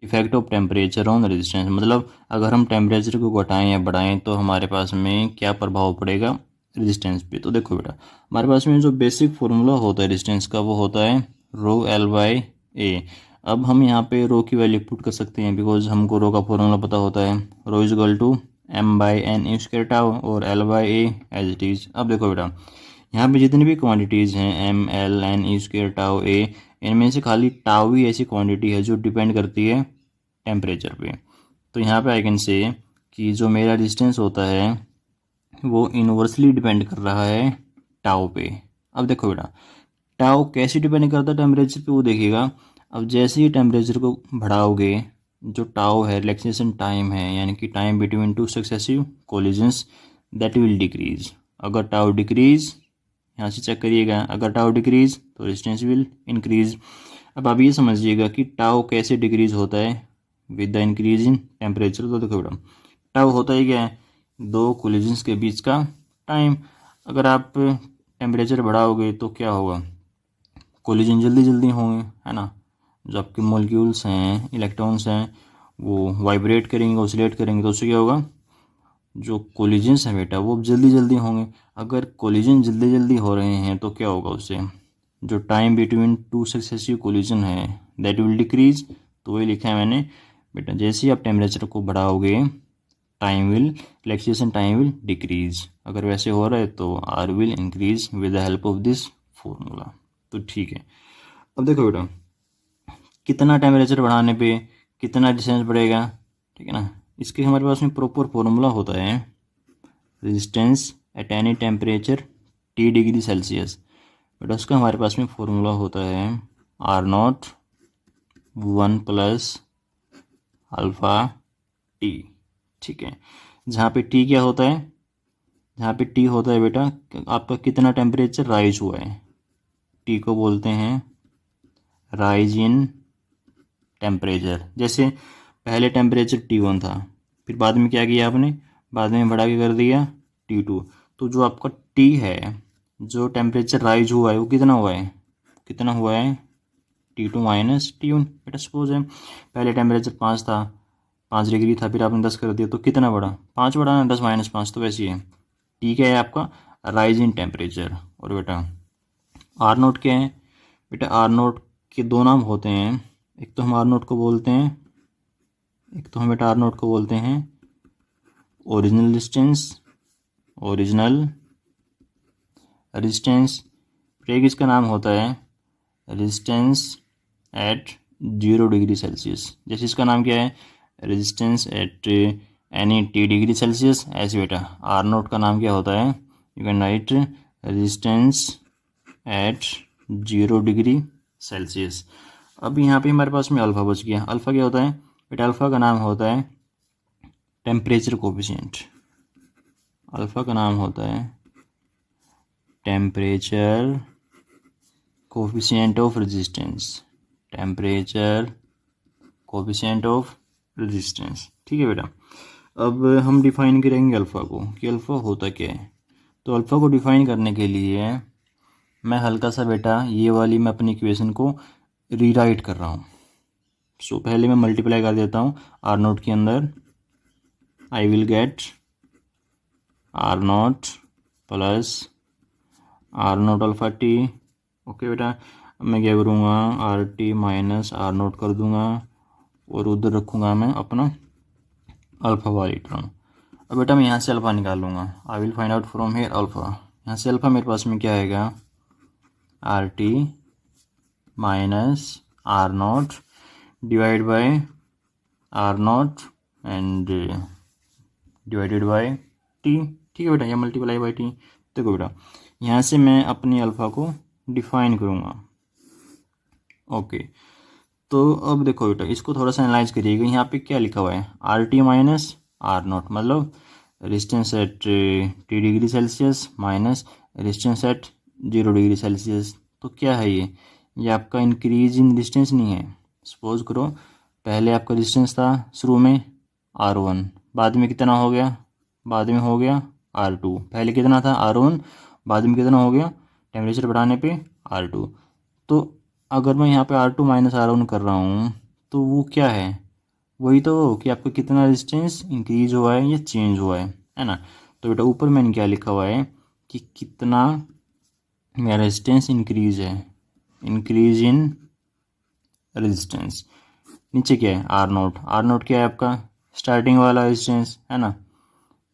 Effect of temperature on resistance, मतलब अगर हम टेम्परेचर को घटाएं या बढ़ाएं तो हमारे पास में क्या प्रभाव पड़ेगा रेजिस्टेंस पे। तो देखो बेटा, हमारे पास में जो बेसिक फार्मूला होता है रेजिस्टेंस का वो होता है रो एल बाई ए। अब हम यहाँ पे रो की वैल्यू पुट कर सकते हैं, बिकॉज हमको रो का फार्मूला पता होता है, rho is equal to M by N E square tau और L by A as it is. अब देखो बेटा, यहाँ पे जितनी भी क्वांटिटीज़ हैं M L N E square tau A, इनमें से खाली टाउ ही ऐसी क्वांटिटी है जो डिपेंड करती है टेम्परेचर पे। तो यहाँ पे आई कैन से कि जो मेरा डिस्टेंस होता है वो इन्वर्सली डिपेंड कर रहा है टाउ पे। अब देखो बेटा, टाउ कैसे डिपेंड करता है टेम्परेचर पे वो देखिएगा। अब जैसे ही टेम्परेचर को बढ़ाओगे, जो टाउ है रिलैक्सेशन टाइम है, यानी कि time between two successive collisions, that will decrease. अगर टाउ डिक्रीज, यहाँ से चेक करिएगा, अगर टाउ डिक्रीज तो रेजिस्टेंस विल इंक्रीज। अब आप ये समझिएगा कि टाउ कैसे डिक्रीज होता है with the increase in temperature. तो देखो बेटा, टाउ होता ही क्या है, दो कोलिजन्स के बीच का टाइम। अगर आप टेम्परेचर बढ़ाओगे तो क्या होगा, कोलिजन जल्दी जल्दी होंगे, है ना। जो आपके मॉलिक्यूल्स हैं, इलेक्ट्रॉन्स हैं, वो वाइब्रेट करेंगे, ऑसिलेट करेंगे, तो उससे क्या होगा, जो कोलिजन्स हैं बेटा वो जल्दी जल्दी होंगे। अगर कोलिजन जल्दी जल्दी हो रहे हैं तो क्या होगा, उससे जो time between two successive collision है दैट विल डिक्रीज। तो वही लिखा है मैंने बेटा, जैसे ही आप टेम्परेचर को बढ़ाओगे time will, relaxation time will decrease. अगर वैसे हो रहा है तो R will increase with the help of this formula. तो ठीक है, अब देखो बेटा, कितना टेम्परेचर बढ़ाने पे कितना डिस्टेंस बढ़ेगा, ठीक है ना। इसके हमारे पास में प्रॉपर फॉर्मूला होता है resistance at any temperature T degree Celsius. बेटा उसका हमारे पास में फॉर्मूला होता है R naught 1 plus alpha T, ठीक है। जहाँ पे टी क्या होता है, जहाँ पे टी होता है बेटा आपका कितना टेम्परेचर राइज हुआ है, टी को बोलते हैं राइज इन टेम्परेचर। जैसे पहले टेम्परेचर T1 था, फिर बाद में क्या किया आपने, बाद में बढ़ा के कर दिया T2। तो जो आपका T है, जो टेम्परेचर राइज हुआ है वो कितना हुआ है, कितना हुआ है T2 माइनस T1। बेटा सपोज है पहले टेम्परेचर 5 था, 5 डिग्री था, फिर आपने 10 कर दिया तो कितना बढ़ा, 5 बढ़ा ना, 10 माइनस 5 तो वैसे ही है। टी क्या है आपका, राइज इन टेम्परेचर। और बेटा आर नोट क्या है, बेटा आर नोट के दो नाम होते हैं, एक तो हम आर नोट को बोलते हैं, एक तो हम बेटा आर नोट को बोलते हैं ओरिजिनल डिस्टेंस, ओरिजिनल रेजिस्टेंस। एक इसका नाम होता है रेजिस्टेंस एट 0 डिग्री सेल्सियस। जैसे इसका नाम क्या है, resistance at any T degree Celsius. ऐसे बेटा आर नोट का नाम क्या होता है, you can write resistance at 0 degree Celsius. अब यहाँ पे हमारे पास में अल्फ़ा बच गया। अल्फ़ा क्या होता है बेटा, अल्फ़ा का नाम होता है टेम्परेचर कोफिशिएंट। अल्फ़ा का नाम होता है temperature coefficient of resistance, temperature coefficient of resistance, ठीक है बेटा। अब हम डिफाइन करेंगे अल्फ़ा को कि अल्फ़ा होता क्या है। तो अल्फ़ा को डिफाइन करने के लिए मैं हल्का सा बेटा ये वाली मैं अपनी इक्वेशन को रीराइट कर रहा हूँ। सो पहले मैं मल्टीप्लाई कर देता हूँ आर नोट के अंदर, I will get R naught plus R naught alpha T. Okay बेटा, मैं क्या करूँगा, R T minus R naught कर दूँगा और उधर रखूँगा मैं अपना अल्फ़ा वाली टर्म। अब बेटा मैं यहाँ से अल्फ़ा निकाल लूँगा, I will find out from here alpha. यहाँ से अल्फ़ा मेरे पास में क्या आएगा, R T minus R naught divide by R naught and divided by T, ठीक है बेटा, या मल्टीप्लाई बाय टी। देखो बेटा यहाँ से मैं अपनी अल्फ़ा को डिफाइन करूँगा। ओके, तो अब देखो बेटा इसको थोड़ा सा एनालाइज करिएगा। यहाँ पे क्या लिखा हुआ है, R T minus R naught, मतलब resistance at T degree Celsius minus resistance at 0 degree Celsius. तो क्या है ये आपका इंक्रीज इन रेजिस्टेंस नहीं है। सपोज करो पहले आपका रेजिस्टेंस था शुरू में R1, बाद में कितना हो गया, बाद में हो गया R2। पहले कितना था R1, बाद में कितना हो गया टेम्परेचर बढ़ाने पे R2। तो अगर मैं यहाँ पे R2 माइनस R1 कर रहा हूँ तो वो क्या है, वही तो कि आपका कितना रेजिस्टेंस इंक्रीज हुआ है या चेंज हुआ है ना। तो बेटा ऊपर मैंने क्या लिखा हुआ है कि कितना मेरा रेजिस्टेंस इंक्रीज है, इंक्रीज इन रेजिस्टेंस। नीचे क्या है आर नोट, आर नोट क्या है आपका स्टार्टिंग वाला रेजिस्टेंस है ना,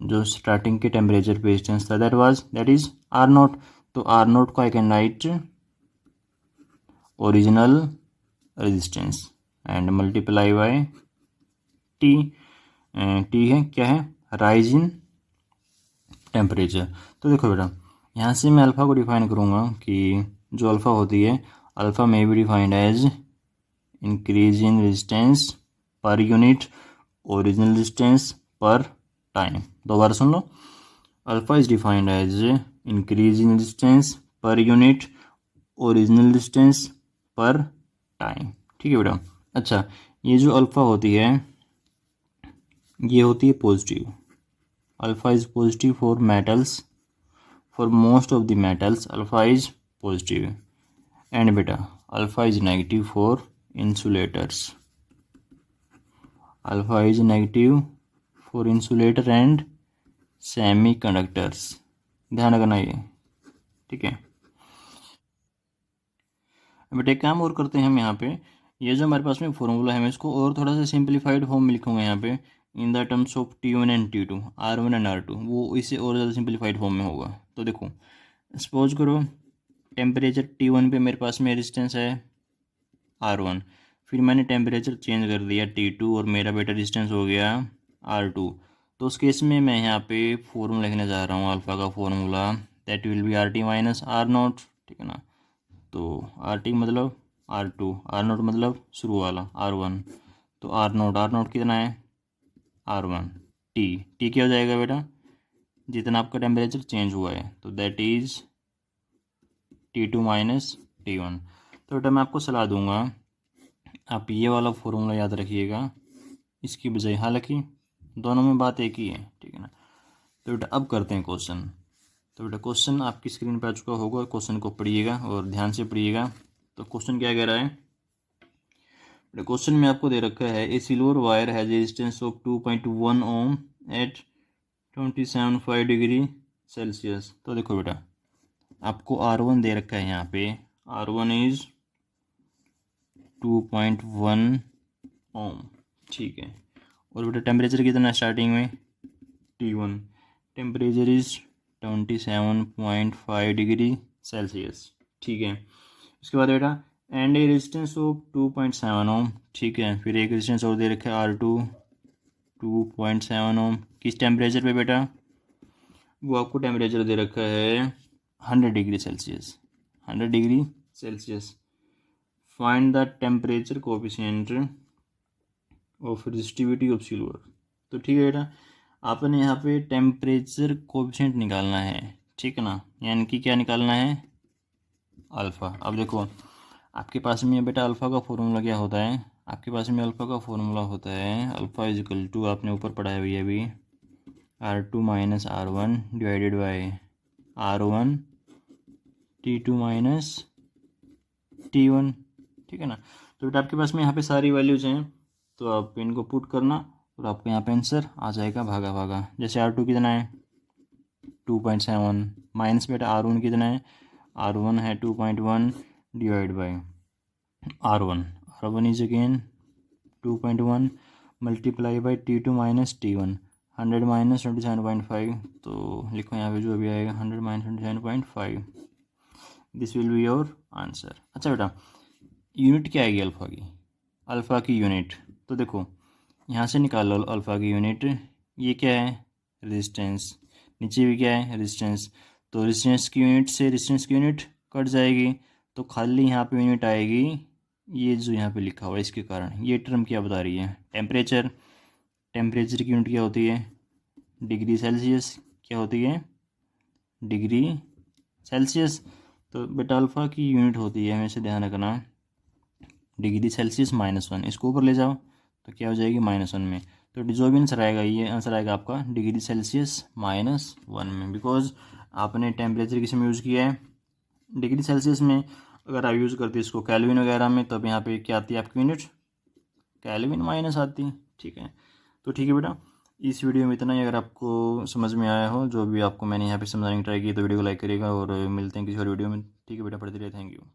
जो स्टार्टिंग के टेम्परेचर पे रेजिस्टेंस था दैट इज आर नोट। तो आर नोट को I can write original resistance and multiply by T. T है क्या है राइज इन टेम्परेचर। तो देखो बेटा यहाँ से मैं अल्फ़ा को डिफाइन करूँगा कि जो अल्फ़ा होती है अल्फ़ा में भी defined as increase in resistance per unit original resistance per time. दोबारा सुन लो, alpha is defined as increase in resistance per unit original resistance per time. ठीक है बेटा। अच्छा ये जो अल्फ़ा होती है ये होती है positive, alpha is positive for metals, for most of the metals alpha is positive. And बेटा alpha is negative for insulators, alpha is negative for insulator and semiconductors. ध्यान रखना ये, ठीक है। बेटा एक काम और करते हैं हम यहाँ पे, ये जो हमारे पास में फॉर्मूला है मैं इसको और थोड़ा सा सिंप्लीफाइड फॉर्म में लिखूंगा यहाँ पे in the terms of T1 and T2, R1 and R2, वो इससे और ज़्यादा सिंप्लीफाइड फॉर्म में होगा। तो देखो सपोज करो टेम्परेचर T1 पे मेरे पास में रेजिस्टेंस है R1, फिर मैंने टेम्परेचर चेंज कर दिया T2 और मेरा बेटा रेजिस्टेंस हो गया R2। तो उस केस में मैं यहाँ पे फॉर्मूला लिखने जा रहा हूँ अल्फ़ा का formula, that will be RT minus R0, ठीक है ना। तो RT मतलब R2, R0 मतलब शुरू वाला R1, तो R0 कितना है R1, T क्या हो जाएगा बेटा जितना आपका टेम्परेचर चेंज हुआ है, तो that is T2 minus T1। तो बेटा मैं आपको सलाह दूंगा आप ये वाला फॉर्मूला याद रखिएगा इसकी बजाय, हालांकि दोनों में बात एक ही है, ठीक है ना। तो बेटा अब करते हैं क्वेश्चन। तो बेटा क्वेश्चन आपकी स्क्रीन पर आ चुका होगा, क्वेश्चन को पढ़िएगा और ध्यान से पढ़िएगा। तो क्वेश्चन क्या कह रहा है, क्वेश्चन में आपको दे रखा है A silver wire has resistance of 2.1 ohm at 27.5 degree Celsius. तो देखो बेटा आपको R1 दे रखा है यहाँ पे, R1 इज 2.1 ओम, ठीक है। और बेटा टेम्परेचर कितना है स्टार्टिंग में T1, temperature is 27.5 degree Celsius, ठीक है। उसके बाद बेटा एंड ए रेजिस्टेंस ऑफ 2.7 ओम, ठीक है। फिर एक रेजिस्टेंस और दे रखा है R2 2.7 ओम, किस टेम्परेचर पे बेटा, वो आपको टेम्परेचर दे रखा है 100 degree Celsius, 100 degree Celsius. Find the temperature coefficient of resistivity of silver. तो ठीक है बेटा आपने यहाँ पे टेम्परेचर कोफिशिएंट निकालना है, ठीक है ना, यानी कि क्या निकालना है अल्फ़ा। अब देखो आपके पास में बेटा अल्फ़ा का फॉर्मूला क्या होता है, आपके पास में अल्फ़ा का फॉर्मूला होता है अल्फ़ा इज इक्वल टू, आपने ऊपर पढ़ा है भैया अभी, R2 minus R1 divided by R1 T2 minus T1, ठीक है ना। तो बेटा आपके पास में यहाँ पे सारी वैल्यूज़ हैं, तो आप इनको पुट करना और आपको यहाँ पे आंसर आ जाएगा भागा भागा। जैसे R2 कितना है 2.7 माइनस बेटा R1 कितना है, R1 है 2.1 divide by R1 is again 2.1 multiply by T2 minus T1, 100 minus 27.5, तो लिखो यहाँ पे जो अभी आएगा 100 minus 27.5, this will be your answer. अच्छा बेटा यूनिट क्या आएगी अल्फ़ा की, अल्फ़ा की यूनिट, तो देखो यहाँ से निकाल लो अल्फ़ा की यूनिट, ये क्या है रेजिस्टेंस, नीचे भी क्या है रेजिस्टेंस, तो रेजिस्टेंस की यूनिट से रेजिस्टेंस की यूनिट कट जाएगी, तो खाली यहाँ पे यूनिट आएगी ये जो यहाँ पे लिखा हुआ है, इसके कारण ये टर्म क्या बता रही है टेम्परेचर, टेम्परेचर की यूनिट क्या होती है डिग्री सेल्सियस, क्या होती है डिग्री सेल्सियस। तो बेटा अल्फ़ा की यूनिट होती है हमेशा ध्यान रखना डिग्री सेल्सियस -1, इसको ऊपर ले जाओ तो क्या हो जाएगी -1 में, तो जो भी आंसर आएगा ये आंसर आएगा आपका डिग्री सेल्सियस -1 में, बिकॉज आपने टेम्परेचर किस में यूज़ किया है डिग्री सेल्सियस में। अगर आप यूज़ करते इसको केल्विन वगैरह में, तब यहाँ पे क्या आती है आपकी यूनिट केल्विन माइनस आती। ठीक है, तो ठीक है बेटा, इस वीडियो में इतना ही। अगर आपको समझ में आया हो जो भी आपको मैंने यहाँ पे समझाने की ट्राई की तो वीडियो को लाइक करिएगा और मिलते हैं किसी और वीडियो में। ठीक है बेटा, पढ़ते रहिए, थैंक यू।